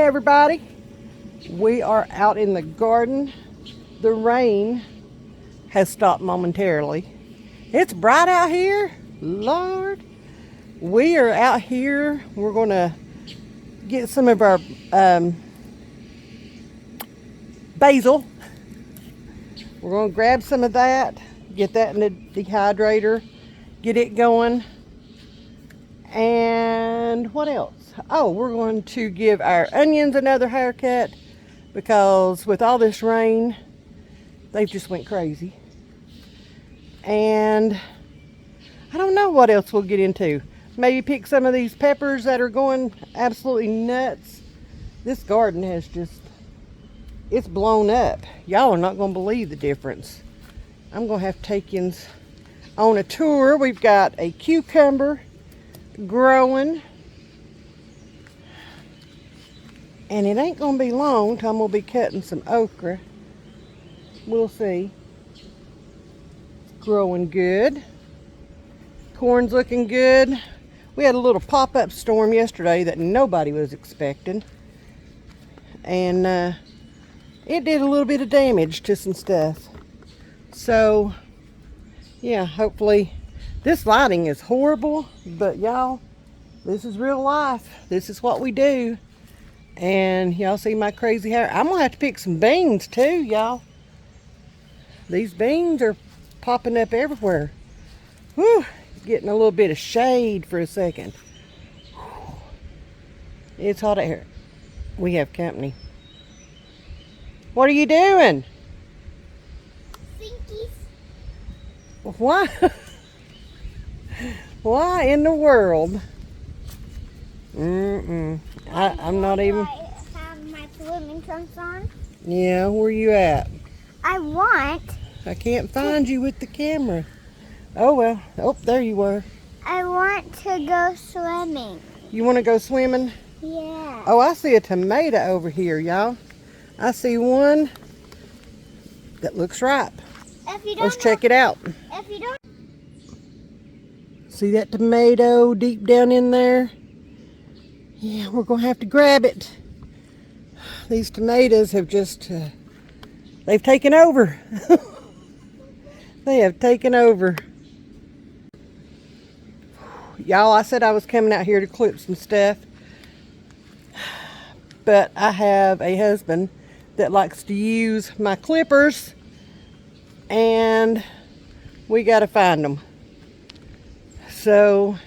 everybody. We are out in the garden. The rain has stopped momentarily. It's bright out here. Lord. We are out here. We're going to get some of our basil. We're going to grab some of that, get that in the dehydrator, get it going. And what else? Oh, we're going to give our onions another haircut because with all this rain, they've just went crazy. And I don't know what else we'll get into. Maybe pick some of these peppers that are going absolutely nuts. This garden has just, it's blown up. Y'all are not going to believe the difference. I'm going to have to take you on a tour. We've got a cucumber growing. And it ain't going to be long till I'm going to be cutting some okra. We'll see. It's growing good. Corn's looking good. We had a little pop-up storm yesterday that nobody was expecting. And it did a little bit of damage to some stuff. So, yeah, hopefully. This lighting is horrible, but y'all, this is real life. This is what we do. And y'all see my crazy hair. I'm going to have to pick some beans too, y'all. These beans are popping up everywhere. Whew, getting a little bit of shade for a second. It's hot out here. We have company. What are you doing? Thinkies. Why? Why in the world? I'm not even. I have my swimming trunks on. Yeah, where you at? I can't find you with the camera. Oh well. Oh, there you were. I want to go swimming. You want to go swimming? Yeah. Oh, I see a tomato over here, y'all. I see one that looks ripe. Let's check it out. If you don't. See that tomato deep down in there? Yeah, we're going to have to grab it. These tomatoes have just, they've taken over. They have taken over. Y'all, I said I was coming out here to clip some stuff. But I have a husband that likes to use my clippers. And we got to find them. So.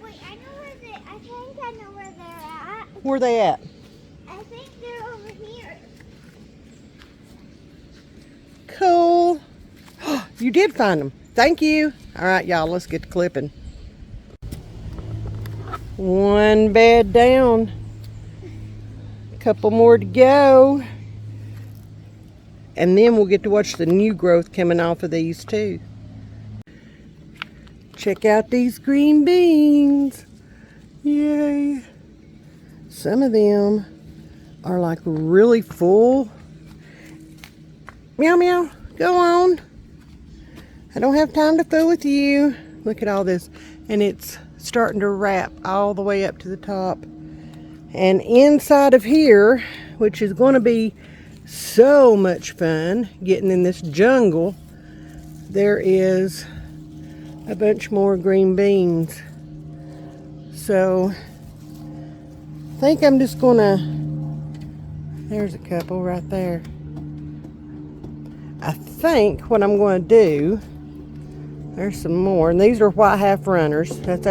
Wait, I think I know where they're at. Where are they at? I think they're over here. Cool. You did find them. Thank you. All right, y'all, let's get to clipping. One bed down. A couple more to go. And then we'll get to watch the new growth coming off of these too. Check out these green beans. Yay. Some of them are like really full. Meow meow. Go on. I don't have time to fool with you. Look at all this. And it's starting to wrap all the way up to the top. And inside of here, which is going to be so much fun, getting in this jungle, there is a bunch more green beans. So I think I'm just gonna, there's a couple right there. I think what I'm going to do, there's some more, and these are white half runners. That's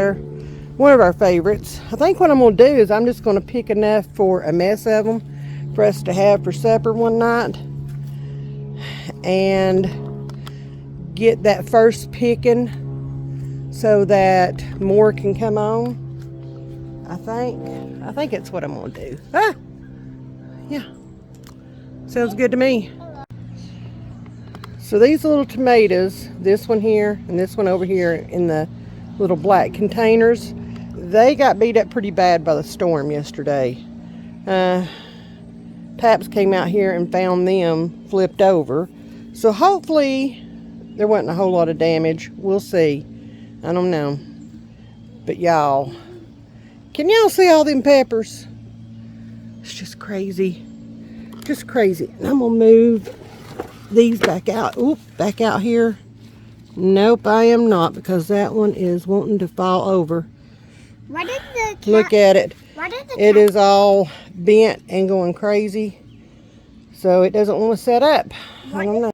one of our favorites. I think what I'm going to do is I'm just going to pick enough for a mess of them for us to have for supper one night, and get that first picking so that more can come on. I think it's what I'm going to do. Ah! Yeah. Sounds good to me. So these little tomatoes, this one here and this one over here in the little black containers, they got beat up pretty bad by the storm yesterday. Paps came out here and found them flipped over. So hopefully there wasn't a whole lot of damage. We'll see. I don't know. But y'all, can y'all see all them peppers? It's just crazy. Just crazy. And I'm going to move these back out. Oop, back out here. Nope, I am not, because that one is wanting to fall over. Why did the cat, Look at it. Why did the It cat, is all bent and going crazy. So it doesn't want to set up. I don't know.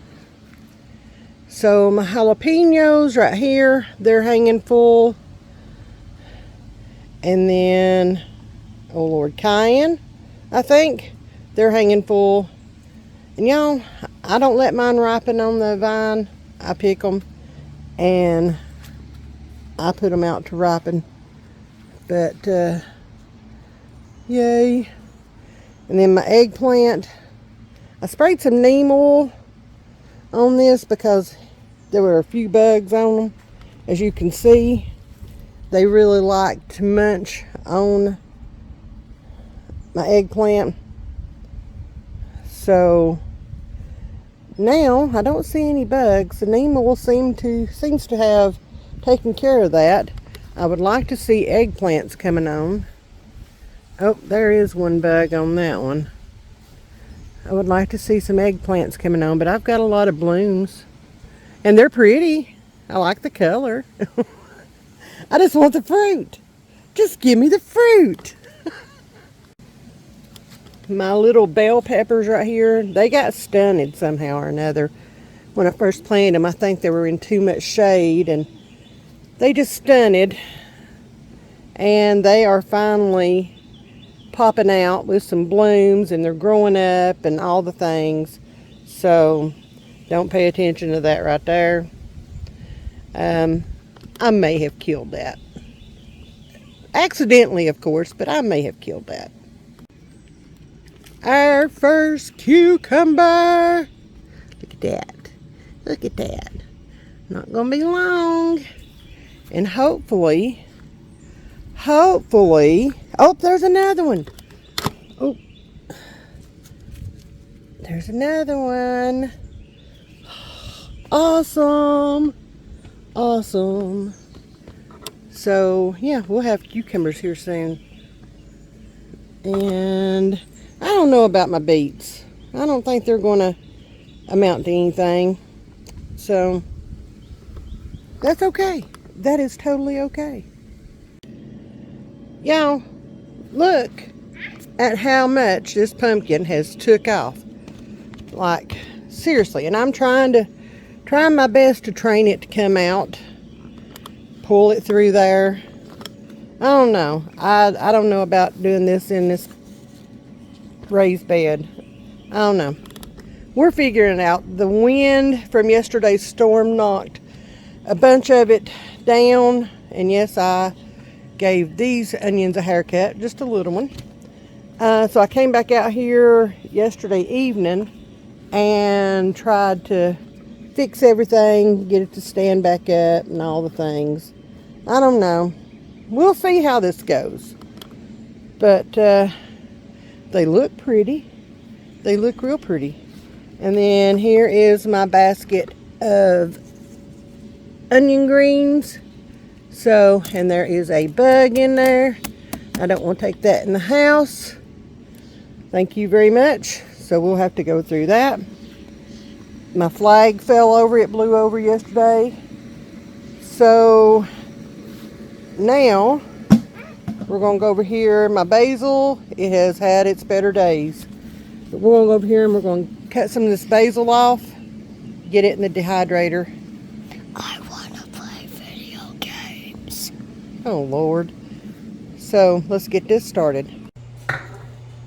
So my jalapenos right here, they're hanging full. And then, oh Lord, cayenne, I think, they're hanging full. And y'all, I don't let mine ripen on the vine. I pick them and I put them out to ripen. But, yay. And then my eggplant, I sprayed some neem oil on this because there were a few bugs on them. As you can see, they really like to munch on my eggplant. So now I don't see any bugs. The neem oil seems to have taken care of that. I would like to see eggplants coming on. Oh, there is one bug on that one. I would like to see some eggplants coming on, but I've got a lot of blooms. And they're pretty. I like the color. I just want the fruit. Just give me the fruit. My little bell peppers right here, they got stunted somehow or another. When I first planted them, I think they were in too much shade and they just stunted. And they are finally popping out with some blooms and they're growing up and all the things. So don't pay attention to that right there. I may have killed that. Accidentally, of course, but I may have killed that. Our first cucumber. Look at that. Look at that. Not gonna be long. And hopefully, oh, there's another one. Oh, there's another one. Awesome. Awesome. So, yeah, we'll have cucumbers here soon. And I don't know about my beets. I don't think they're going to amount to anything. So, that's okay. That is totally okay. Y'all, look at how much this pumpkin has took off. Like, seriously. And I'm trying my best to train it to come out. Pull it through there. I don't know. I don't know about doing this in this raised bed. I don't know. We're figuring it out. The wind from yesterday's storm knocked a bunch of it down. And yes, I gave these onions a haircut. Just a little one. So I came back out here yesterday evening and tried to fix everything, get it to stand back up and all the things. I don't know. We'll see how this goes. But they look pretty. They look real pretty. And then here is my basket of onion greens. So, and there is a bug in there. I don't want to take that in the house. Thank you very much. So we'll have to go through that. My flag fell over. It blew over yesterday. So now we're going to go over here. My basil, it has had its better days. But we're going to go over here and we're going to cut some of this basil off. Get it in the dehydrator. I want to play video games. Oh, Lord. So let's get this started.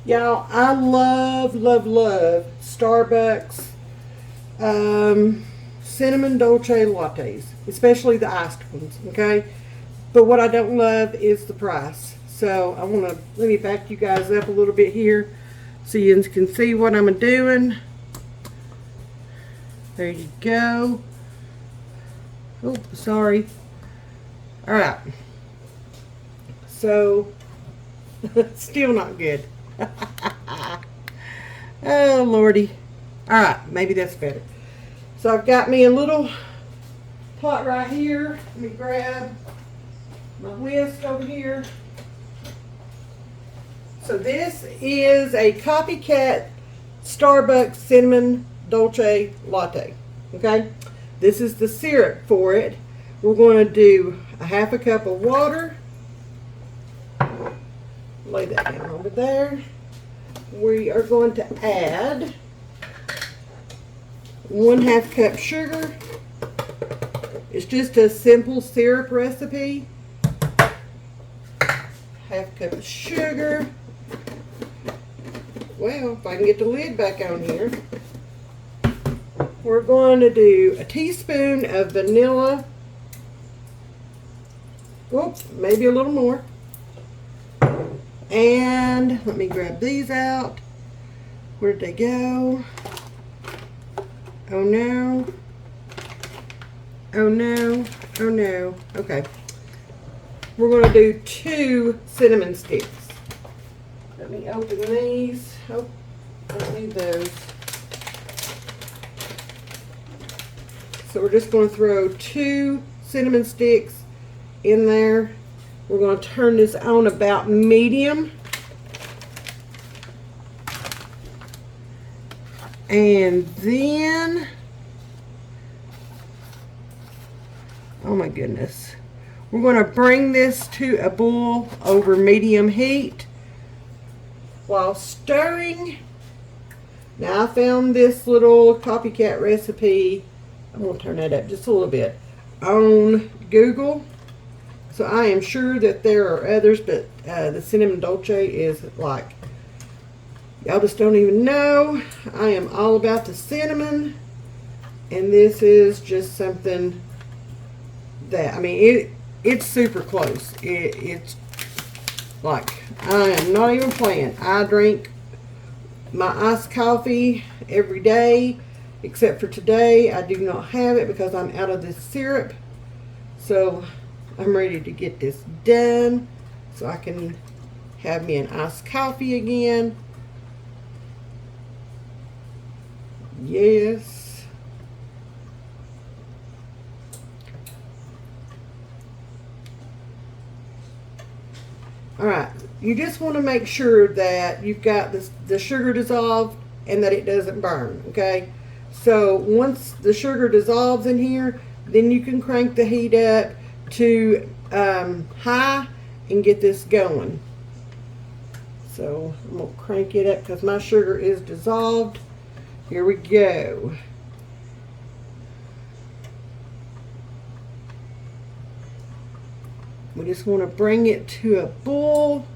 Y'all, I love Starbucks cinnamon dolce lattes, especially the iced ones, okay? But what I don't love is the price. So let me back you guys up a little bit here so you can see what I'm doing. There you go. Oh, sorry. All right. So, still not good. Oh, Lordy. All right, maybe that's better. So I've got me a little pot right here. Let me grab my whisk over here. So this is a Copycat Starbucks Cinnamon Dolce Latte. Okay? This is the syrup for it. We're going to do a half a cup of water. Lay that down over there. We are going to add 1/2 cup sugar. It's just a simple syrup recipe. Half cup of sugar. Well, if I can get the lid back on here. We're going to do a teaspoon of vanilla. Oops, maybe a little more. And let me grab these out. Where'd they go? Oh no. Oh no. Oh no. Okay. We're going to do 2 cinnamon sticks. Let me open these. Oh, I don't need those. So we're just going to throw 2 cinnamon sticks in there. We're going to turn this on about medium. And then, oh my goodness. We're going to bring this to a boil over medium heat while stirring. Now I found this little Copycat recipe. I'm going to turn that up just a little bit on Google. So I am sure that there are others, but the Cinnamon Dolce is like, y'all just don't even know. I am all about the cinnamon. And this is just something that, I mean, it's super close. It's like, I am not even playing. I drink my iced coffee every day, except for today. I do not have it because I'm out of this syrup. So I'm ready to get this done so I can have me an iced coffee again. Yes. Alright, you just want to make sure that you've got the sugar dissolved and that it doesn't burn, okay? So once the sugar dissolves in here, then you can crank the heat up to high and get this going. So I'm going to crank it up because my sugar is dissolved. Here we go. We just want to bring it to a boil.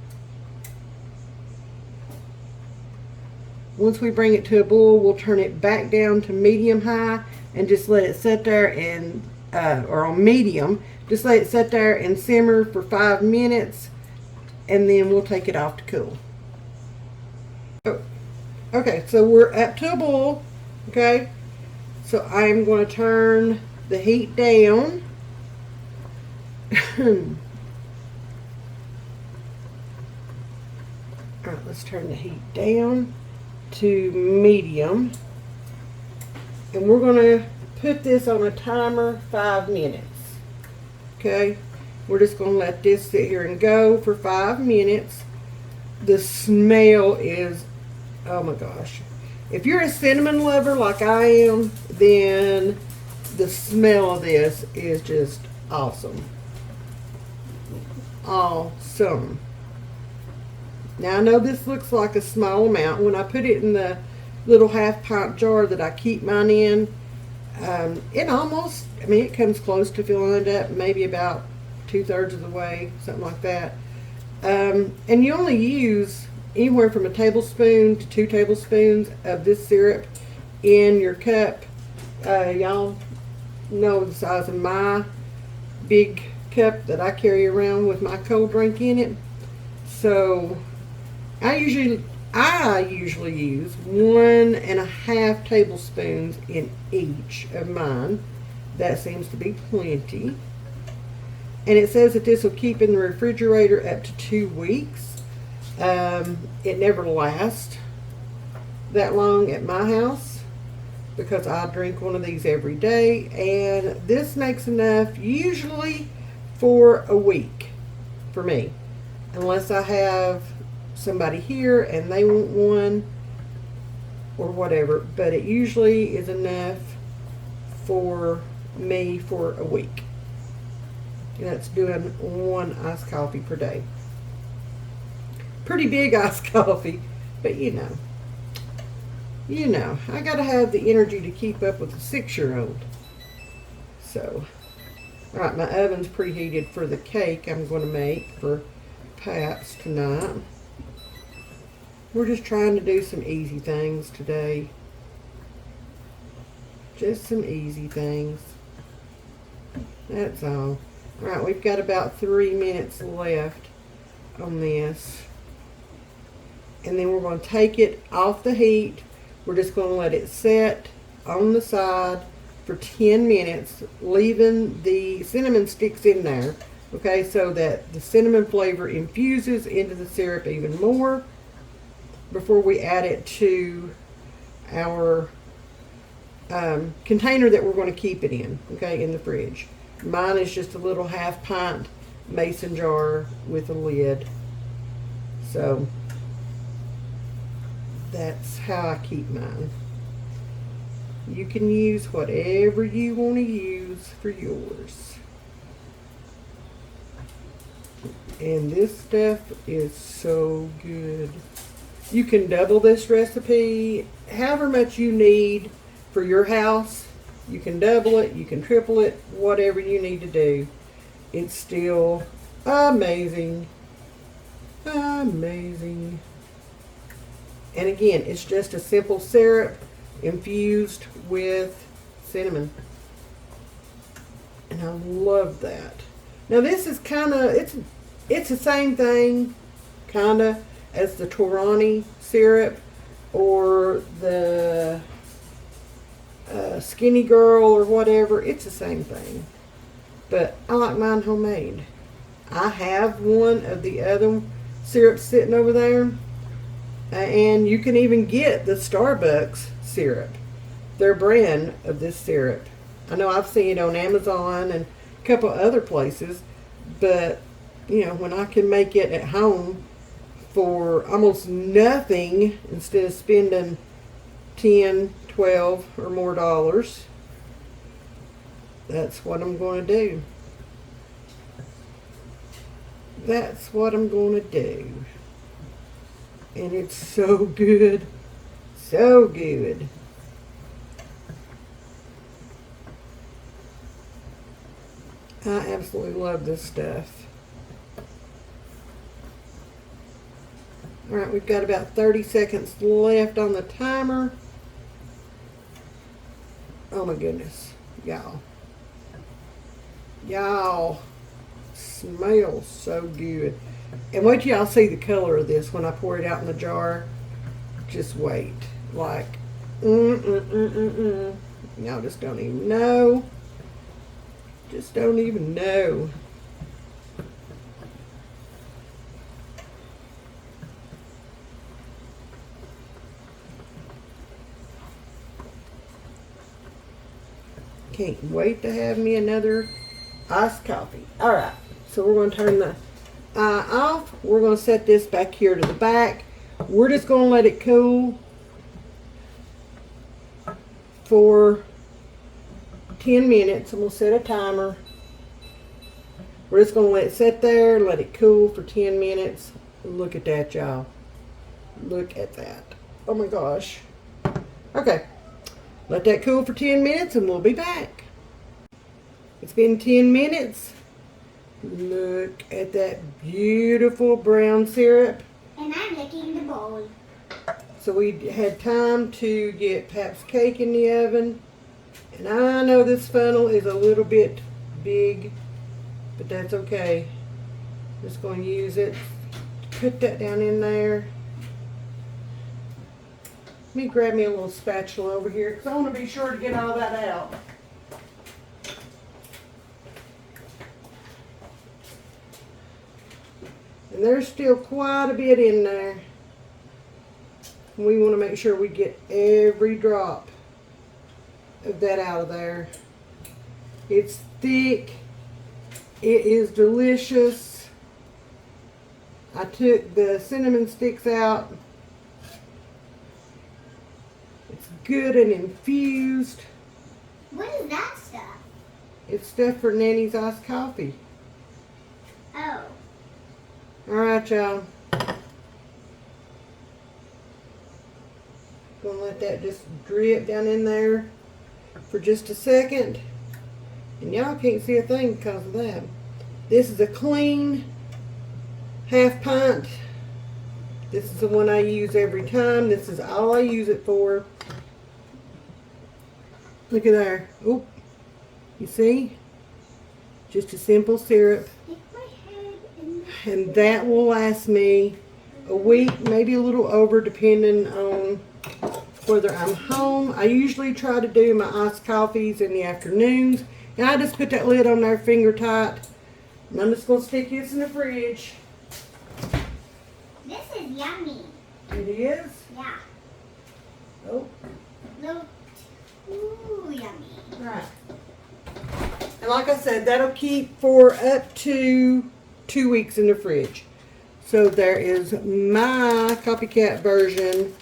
Once we bring it to a boil, we'll turn it back down to medium high and just let it sit there and, or on medium, just let it sit there and simmer for 5 minutes, and then we'll take it off to cool. Oh, okay, so we're up to a boil, okay? So I'm going to turn the heat down. Alright, let's turn the heat down to medium. And we're going to put this on a timer 5 minutes. Okay, we're just going to let this sit here and go for 5 minutes. The smell is, oh my gosh. If you're a cinnamon lover like I am, then the smell of this is just awesome. Awesome. Now I know this looks like a small amount. When I put it in the little 1/2 pint jar that I keep mine in, it almost, I mean, it comes close to filling it up, maybe about 2/3 of the way, something like that. And you only use anywhere from a tablespoon to 2 tablespoons of this syrup in your cup. Y'all know the size of my big cup that I carry around with my cold drink in it. So I usually use 1.5 tablespoons in each of mine. That seems to be plenty. And it says that this will keep in the refrigerator up to 2 weeks. It never lasts that long at my house because I drink one of these every day, and this makes enough usually for a week for me, unless I have somebody here and they want one or whatever, but it usually is enough for me for a week. And that's doing one iced coffee per day. Pretty big iced coffee, but you know, I gotta have the energy to keep up with a 6-year-old. So, all right, my oven's preheated for the cake I'm going to make for Paps tonight. We're just trying to do some easy things today. Just some easy things. That's all. All right, we've got about 3 minutes left on this. And then we're going to take it off the heat. We're just going to let it set on the side for 10 minutes, leaving the cinnamon sticks in there, okay, so that the cinnamon flavor infuses into the syrup even more before we add it to our container that we're going to keep it in, okay, in the fridge. Mine is just a little 1/2 pint mason jar with a lid. So that's how I keep mine. You can use whatever you want to use for yours. And this stuff is so good. You can double this recipe however much you need for your house. You can double it, you can triple it, whatever you need to do. It's still amazing. Amazing. And again, it's just a simple syrup infused with cinnamon. And I love that. Now this is kind of, it's the same thing kind of as the Torani syrup or the Skinny Girl or whatever. It's the same thing. But I like mine homemade. I have one of the other syrups sitting over there. And you can even get the Starbucks syrup, their brand of this syrup. I know I've seen it on Amazon and a couple other places, but you know, when I can make it at home for almost nothing instead of spending 10, 12 or more dollars, that's what I'm going to do. That's what I'm going to do. And it's so good. So good. I absolutely love this stuff. Alright, we've got about 30 seconds left on the timer. Oh my goodness. Y'all. Y'all. Smells so good. And wait till y'all see the color of this when I pour it out in the jar. Just wait. Like, Y'all just don't even know. Just don't even know. Can't wait to have me another iced coffee. All right, so we're going to turn the eye off. We're going to set this back here to the back. We're just going to let it cool for 10 minutes. I'm going to set a timer. We're just going to let it sit there, let it cool for 10 minutes. Look at that, y'all. Look at that. Oh my gosh. Okay. Let that cool for 10 minutes and we'll be back. It's been 10 minutes. Look at that beautiful brown syrup. And I'm licking the bowl. So we had time to get Pap's cake in the oven. And I know this funnel is a little bit big, but that's okay. Just going to use it. Put that down in there. Let me grab me a little spatula over here because I want to be sure to get all that out. And there's still quite a bit in there. We want to make sure we get every drop of that out of there. It's thick. It is delicious. I took the cinnamon sticks out. It's good and infused. What is that stuff? It's stuff for Nanny's iced coffee. Oh. Alright, y'all. Gonna let that just drip down in there for just a second. And y'all can't see a thing because of that. This is a clean half pint. This is the one I use every time. This is all I use it for. Look at there. Oop. You see? Just a simple syrup. Stick my head in the And that will last me a week, maybe a little over, depending on whether I'm home. I usually try to do my iced coffees in the afternoons. And I just put that lid on there finger tight. And I'm just going to stick this in the fridge. This is yummy. It is? Yeah. Oh, No, too yummy. right. And like I said, that'll keep for up to 2 weeks in the fridge. So there is my Copycat version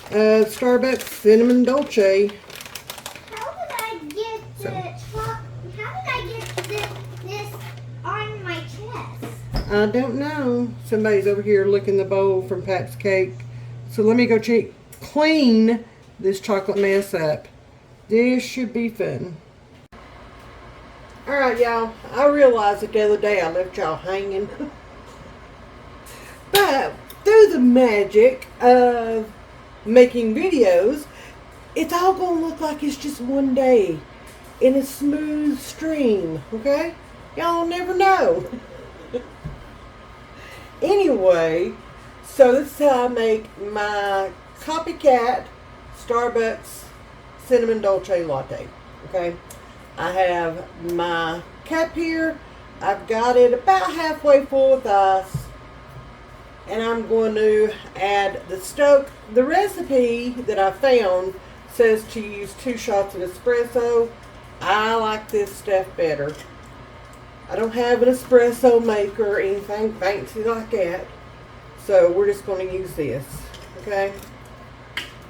of Starbucks Cinnamon Dolce. How did I get this on my chest? I don't know. Somebody's over here licking the bowl from Pap's Cake. So let me go clean this chocolate mess up. This should be fun. Alright, y'all. I realized that the other day I left y'all hanging. But through the magic of making videos, it's all going to look like it's just one day in a smooth stream. Okay? Y'all never know. Anyway, so this is how I make my Copycat Starbucks Cinnamon Dolce Latte. Okay? I have my cup here. I've got it about halfway full with ice. And I'm going to add the Stoke. The recipe that I found says to use 2 shots of espresso. I like this stuff better. I don't have an espresso maker or anything fancy like that. So we're just going to use this. Okay?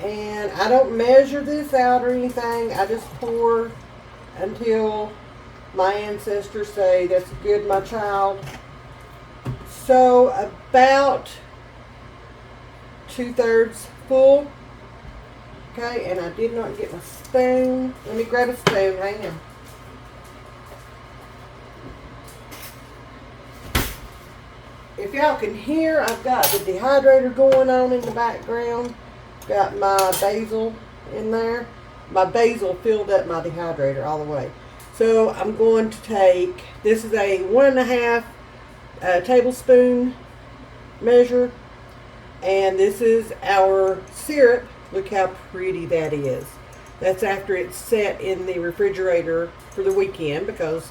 And I don't measure this out or anything. I just pour until my ancestors say, "That's good, my child." So about 2/3 full. Okay, and I did not get my spoon. Let me grab a spoon. Hang on. If y'all can hear, I've got the dehydrator going on in the background. Got my basil in there. My basil filled up my dehydrator all the way. So I'm going to take, this is a 1.5 tablespoon measure. And this is our syrup. Look how pretty that is. That's after it's set in the refrigerator for the weekend because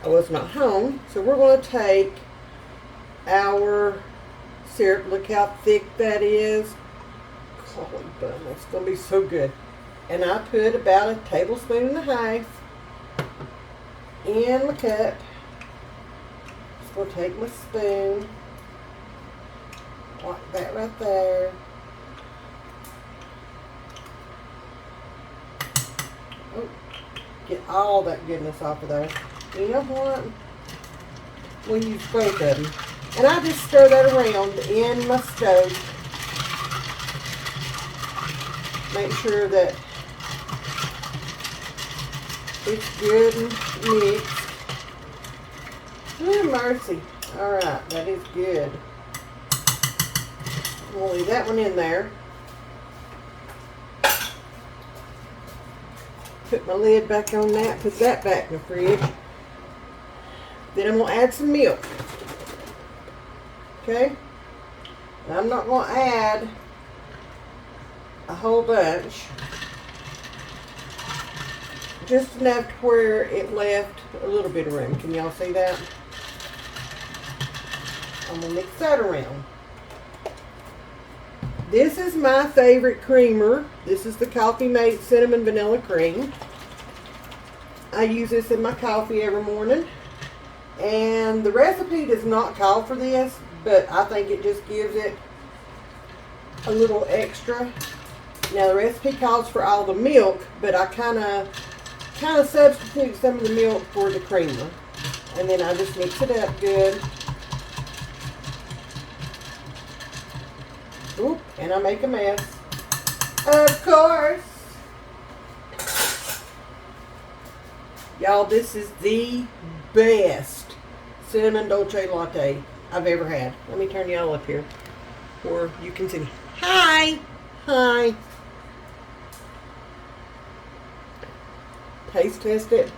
I was not home. So we're going to take our syrup. Look how thick that is. Holy bun, that's going to be so good. And I put about 1.5 tablespoons in my cup. Just going to take my spoon. Like that right there. Oh, get all that goodness off of there. You know what? We'll use both of them. And I just stir that around in my stove. Make sure that it's good and mixed. Oh, mercy. Alright, that is good. We'll leave that one in there. Put my lid back on that, put that back in the fridge. Then I'm going to add some milk. Okay? Now I'm not going to add a whole bunch. Just enough to where it left a little bit of room. Can y'all see that? I'm going to mix that around. This is my favorite creamer. This is the Coffee Mate Cinnamon Vanilla Cream. I use this in my coffee every morning. And the recipe does not call for this, but I think it just gives it a little extra. Now the recipe calls for all the milk, but I kind of substitute some of the milk for the creamer. And then I just mix it up good. Oop, and I make a mess. Of course. Y'all, this is the best cinnamon dolce latte I've ever had. Let me turn y'all up here where you can see. Hi. Hi. Taste test it.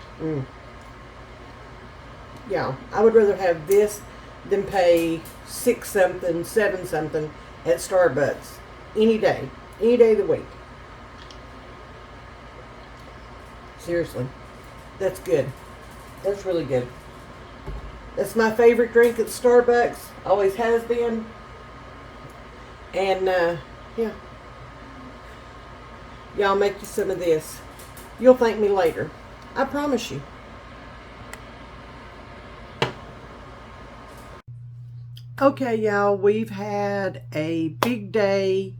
Yeah, I would rather have this than pay $6 something, $7 something at Starbucks any day of the week. Seriously, that's good. That's really good. That's my favorite drink at Starbucks. Always has been. And yeah, y'all make you some of this. You'll thank me later. I promise you. Okay, y'all, we've had a big day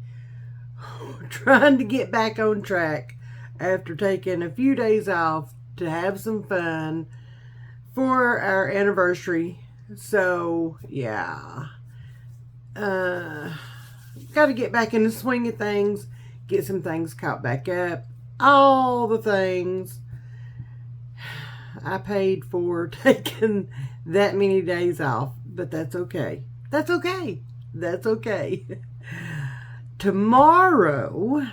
trying to get back on track after taking a few days off to have some fun for our anniversary. So, yeah. Got to get back in the swing of things, get some things caught back up. All the things. I paid for taking that many days off, but that's okay. That's okay. That's okay. Tomorrow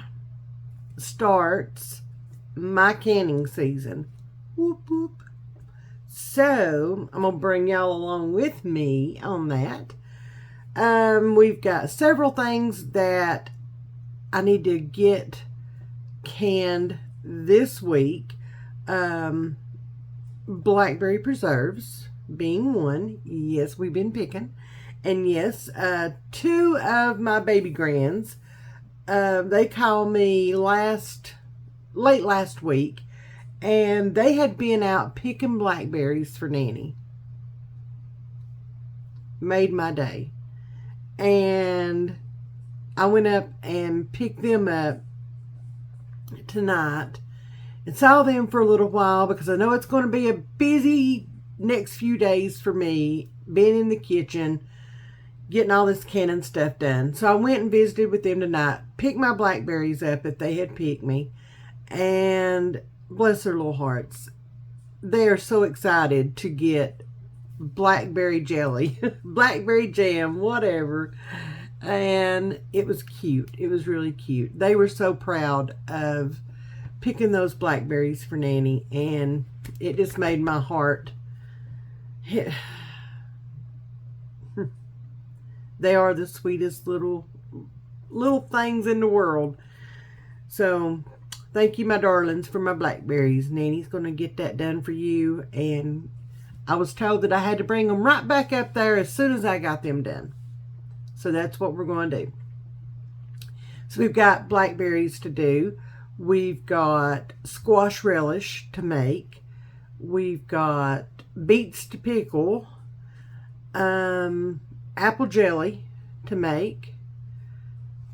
starts my canning season. Whoop, whoop. So, I'm going to bring y'all along with me on that. We've got several things that I need to get canned this week. Blackberry preserves being one. Yes, we've been picking. And yes, 2 of my baby grands, they called me late last week, and they had been out picking blackberries for Nanny. Made my day. And I went up and picked them up tonight and saw them for a little while because I know it's going to be a busy next few days for me, being in the kitchen, getting all this canning stuff done. So I went and visited with them tonight, picked my blackberries up that they had picked me, and bless their little hearts, they are so excited to get blackberry jelly, blackberry jam, whatever. And it was cute. It was really cute. They were so proud of picking those blackberries for Nanny, and it just made my heart hit. They are the sweetest little things in the world. So thank you, my darlings, for my blackberries. Nanny's going to get that done for you, and I was told that I had to bring them right back up there as soon as I got them done. So that's what we're going to do. So we've got blackberries to do. We've got squash relish to make. We've got beets to pickle. Apple jelly to make.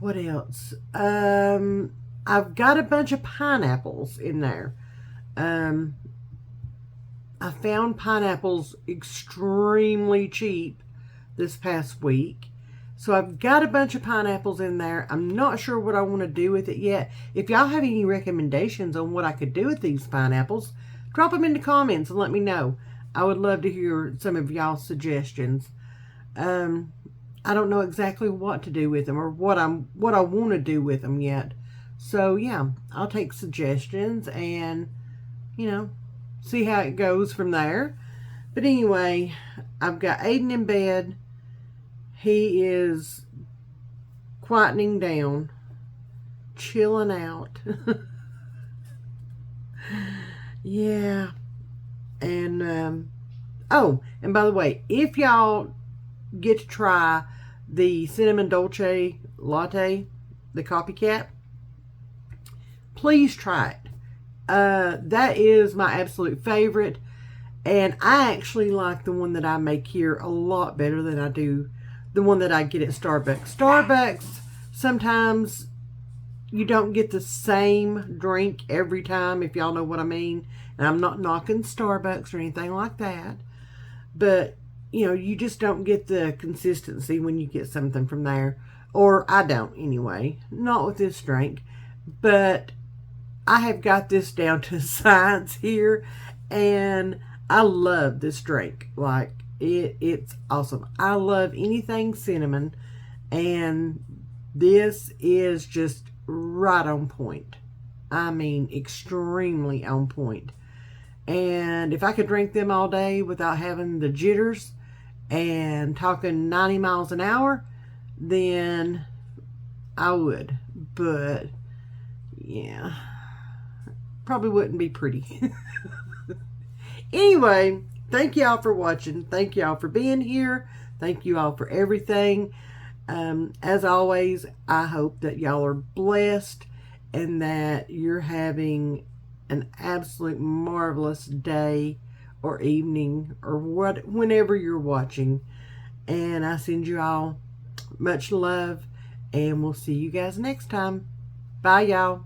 What else? I've got a bunch of pineapples in there. I found pineapples extremely cheap this past week. So I've got a bunch of pineapples in there. I'm not sure what I want to do with it yet. If y'all have any recommendations on what I could do with these pineapples, drop them in the comments and let me know. I would love to hear some of y'all's suggestions. I don't know exactly what to do with them or what I want to do with them yet. So yeah, I'll take suggestions and, you know, see how it goes from there. But anyway, I've got Aiden in bed. He is quietening down, chilling out. Yeah. And, oh, and by the way, if y'all get to try the cinnamon dolce latte, the Copycat, please try it. That is my absolute favorite, and I actually like the one that I make here a lot better than I do the one that I get at Starbucks. Starbucks, sometimes you don't get the same drink every time, if y'all know what I mean. And I'm not knocking Starbucks or anything like that. But, you just don't get the consistency when you get something from there. Or I don't anyway. Not with this drink. But I have got this down to science here. And I love this drink. Like, it's awesome. I love anything cinnamon. And this is just right on point. I mean, extremely on point. And if I could drink them all day without having the jitters and talking 90 miles an hour, then I would. But, yeah, probably wouldn't be pretty. Anyway, thank y'all for watching. Thank y'all for being here. Thank you all for everything. As always, I hope that y'all are blessed and that you're having an absolute marvelous day or evening or whenever you're watching. And I send you all much love, and we'll see you guys next time. Bye, y'all.